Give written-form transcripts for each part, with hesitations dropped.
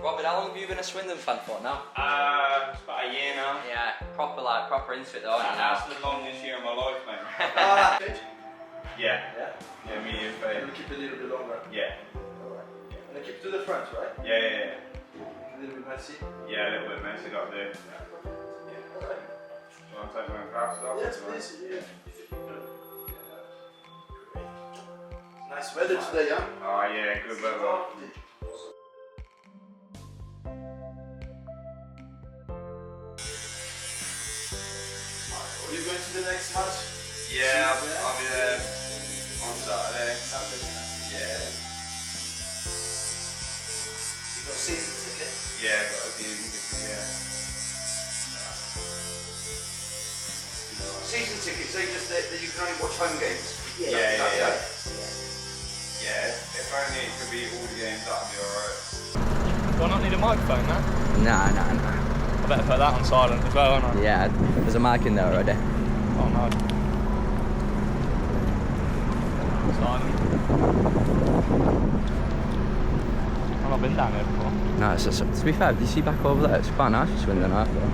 Robin, how long have you been a Swindon fan for now? It's about a year now. Yeah, proper into it though. That's the longest year of my life, mate. Yeah. Yeah, me and Faye. We'll keep it a little bit longer. Yeah. Alright. And keep it to the front, right? Yeah. A little bit messy. Yeah, a little bit messy got there. Yeah. Alright. Do you want to take my glasses off? Yes, please. Yeah. Nice weather today, huh? Oh yeah, good weather. Are you going to the next match? Yeah, I'll be there on Saturday. Yeah. You got a season ticket? Yeah, got a season ticket, yeah. Season tickets, they just that you can only watch home games. Yeah. Yeah, if only it could be all the games, that'd be alright. Do I not need a microphone, man? Nah. I better put that on silent as well, won't I? Yeah, there's a mic in there already. Oh no. Silent. I've not been down here before. No, it's just, to be fair, do you see back over there? It's quite nice for Swindon, I thought.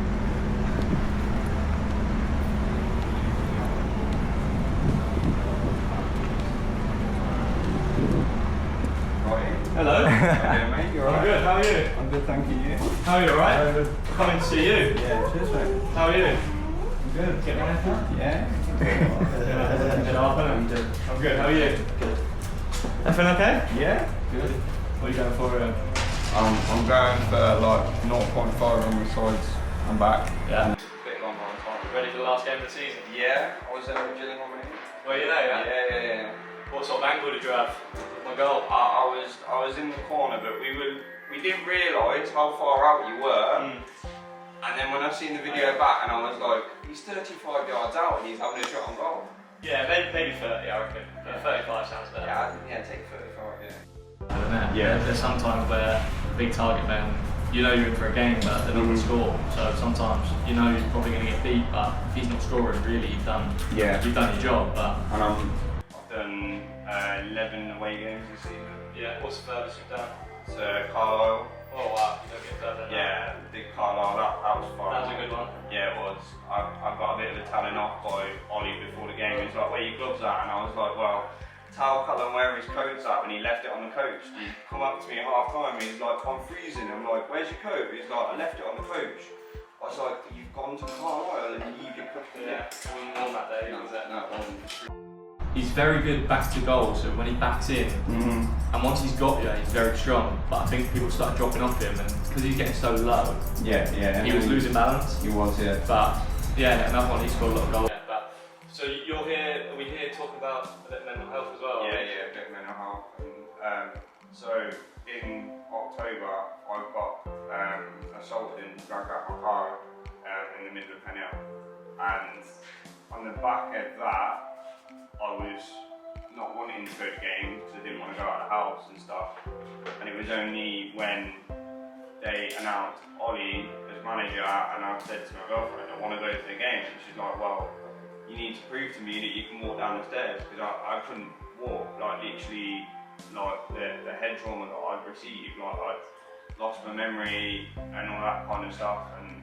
Hello. Yeah, mate, you're I'm alright. good, how are you? I'm good, thank you. How are you, alright? I'm good. Coming to see you. Yeah, cheers, mate. How are you? I'm good. Get my haircut? Yeah. I'm good, how are you? Good. Everything okay? Yeah, good. What are you going for? I'm going for like 0.5 on the sides and back. Yeah. A bit longer on top. Ready for the last game of the season? Yeah, I was there with Gillingham, mate. Were you there, yeah? Yeah. What sort of angle did you have? My goal? I was in the corner, but we didn't realise how far out you were. And then when I seen the video back, and I was like, he's 35 yards out and he's having a shot on goal. Yeah, maybe 30, I reckon. Yeah, 35 sounds better. Yeah, take 35, yeah. I don't know. Yeah. There's sometimes where big target men, you know you're in for a game, but they're not going to score. So sometimes you know you're probably going to get beat, but if he's not scoring, really, you've done your job. But And I've done 11 away games this season. yeah, what's the furthest you've done? So Carlisle. Oh wow, you don't get further than that. Yeah, big Carlisle. That was fun. That was a good one. Yeah, it was. I got a bit of a telling off by Ollie before the game. He was like, where are your gloves at? And I was like, well, tell Cullen where his coat's at, and he left it on the coach. He come up to me at half time, he's like, I'm freezing. I'm like, where's your coat? He's like, I left it on the coach. I was like, you've gone to Carlisle and you leave your coat. Yeah, wasn't on that day, was it? No, it wasn't. He's very good back to goal, so when he backs in, and once he's got you, he's very strong. But I think people start dropping off him, and because he's getting so low, Yeah. he was losing balance. He was, yeah. But yeah, another one, he scored a lot of goals. Yeah, but, so you're here, are we here talking about a bit of mental health as well? Yeah, a bit of mental health. And, so in October, I got assaulted and dragged out my car in the middle of Pennell. And on the back of that, I was not wanting to go to games because I didn't want to go out of the house and stuff. And it was only when they announced Ollie as manager, and I said to my girlfriend, I want to go to the game. And she's like, well, you need to prove to me that you can walk down the stairs, because I couldn't walk. Like literally, like the head trauma that I'd received, like I'd lost my memory and all that kind of stuff. And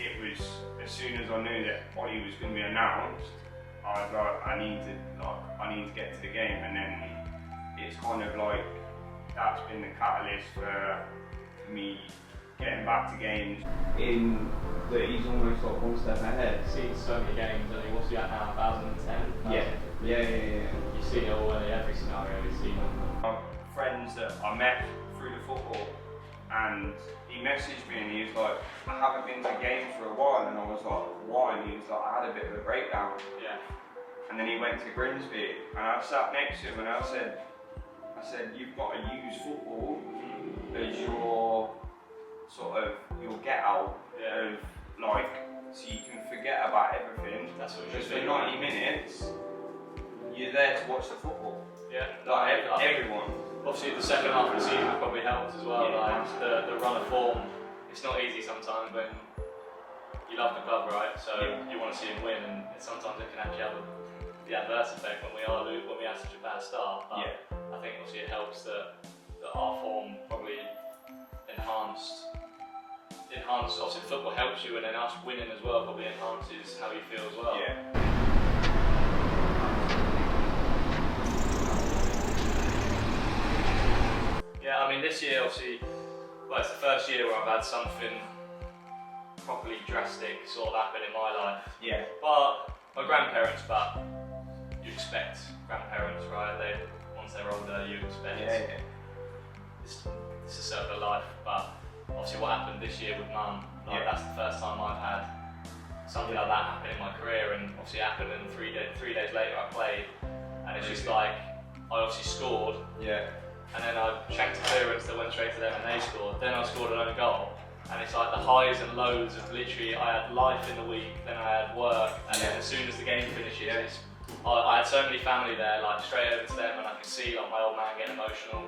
it was as soon as I knew that Ollie was going to be announced, I was like, I need to get to the game. And then it's kind of like that's been the catalyst for me getting back to games. In that he's almost like one step ahead. Seen so many games, I mean, what's he at now, 2010? Yeah. You see it all in every scenario, you've seen it. My friends that I met through the football, and he messaged me and he was like, I haven't been to games for a while, and I was like, why? And he was like, I had a bit of a breakdown. Yeah. And then he went to Grimsby, and I sat next to him and I said, you've got to use football as your sort of your get out of like, so you can forget about everything. That's what because for 90 minutes, you're there to watch the football. Yeah. Like everyone. Obviously the second half of the season probably helped as well, Yeah. like the run of form. It's not easy sometimes when you love the club, right? So you want to see him win, and sometimes it can actually have the adverse effect when we have such a bad start. But I think obviously it helps that that our form probably enhanced. Obviously, the football helps you, and then us winning as well probably enhances how you feel as well. Yeah. Yeah, I mean, this year obviously, well, it's the first year where I've had something properly drastic sort of happen in my life. Yeah. But my grandparents, but you expect grandparents, right? Once they're older, you expect it's a circle of life. But obviously, what happened this year with Mum, that's the first time I've had something like that happen in my career, and obviously it happened, and 3 days later I played, and it's just like I obviously scored. Yeah. And then I shanked a clearance that went straight to them and they scored. Then I scored an own goal. And it's like the highs and lows of literally, I had life in the week, then I had work, and then as soon as the game finishes, I had so many family there, like straight over to them, and I could see like my old man getting emotional.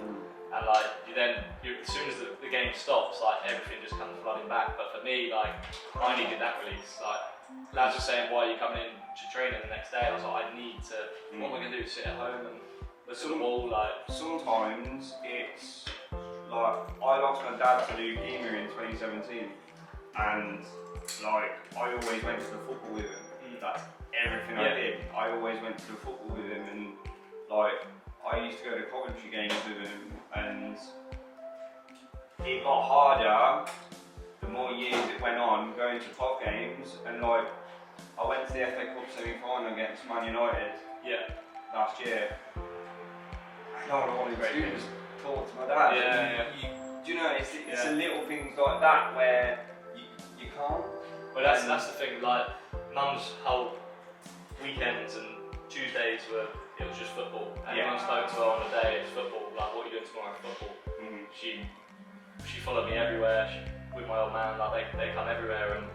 And like, as soon as the game stops, like everything just comes flooding back. But for me, like, I needed that release. Like, lads were saying, why are you coming in to training the next day? I was like, I need to, what am I going to do, sit at home and look at the wall? Like, sometimes it's like, I lost my dad to leukemia in 2017, and like, I always went to the football with him. That's everything I did. I always went to the football with him, and like, I used to go to Coventry games with him, and it got harder the more years it went on, going to top games, and like, I went to the FA Cup semi-final against Man United last year. And all I wanted to do was talk to my dad. Do you know, it's the little things like that where you can't. Well, that's the thing, like, Mum's whole weekends and Tuesdays it was just football. And when I spoke to her on the day, it's football, like, what are you doing tomorrow? Football. She followed me everywhere, with my old man, like, they come everywhere, and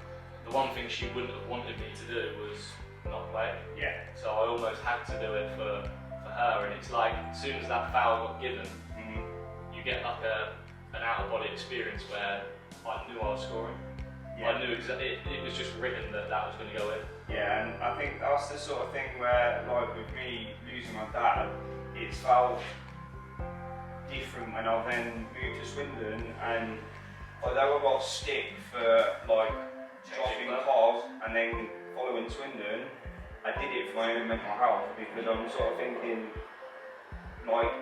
the one thing she wouldn't have wanted me to do was not play. Yeah. So I almost had to do it for her, and it's like, as soon as that foul got given, you get like an out-of-body experience where I knew I was scoring. I knew exactly, it was just written that was going to go in. Yeah, and I think that's the sort of thing where, like with me losing my dad, it's felt different when I then moved to Swindon, and although I got stick for like dropping cars and then following Swindon, I did it for my own mental health, because I'm sort of thinking, like,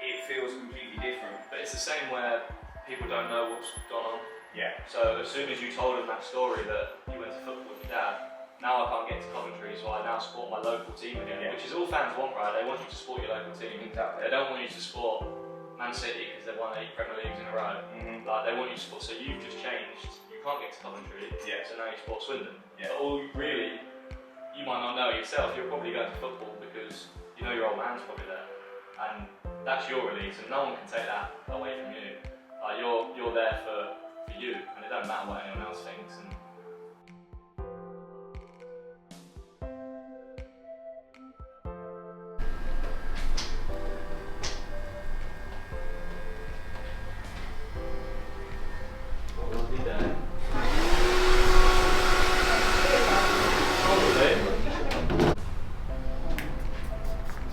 it feels completely different. But it's the same where people don't know what's gone on. Yeah. So as soon as you told them that story that you went to football with your dad, now I can't get to Coventry, so I now support my local team again, which is all fans want, right? They want you to support your local team. Exactly. They don't want you to support Man City because they've won 8 Premier Leagues in a row. Like, they want you to support, so you've just changed. You can't get to Coventry, so now you support Swindon. But all really, you might not know yourself, you're probably going to football because you know your old man's probably there. And that's your release, and no one can take that away from you. Like, you're there for you, and it don't matter what anyone else thinks. And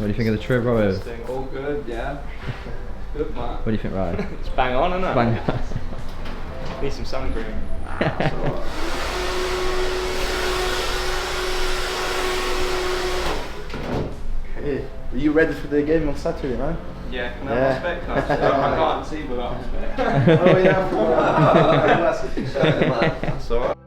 What do you think of the trip, Robert? All good, yeah. Good, man. What do you think, Ryan? it's bang on, isn't it? Bang on. Need some sun cream. Hey, are you ready for the game on Saturday, man? Yeah, can I have my spec? I can't see without my spec. Oh yeah, that's alright.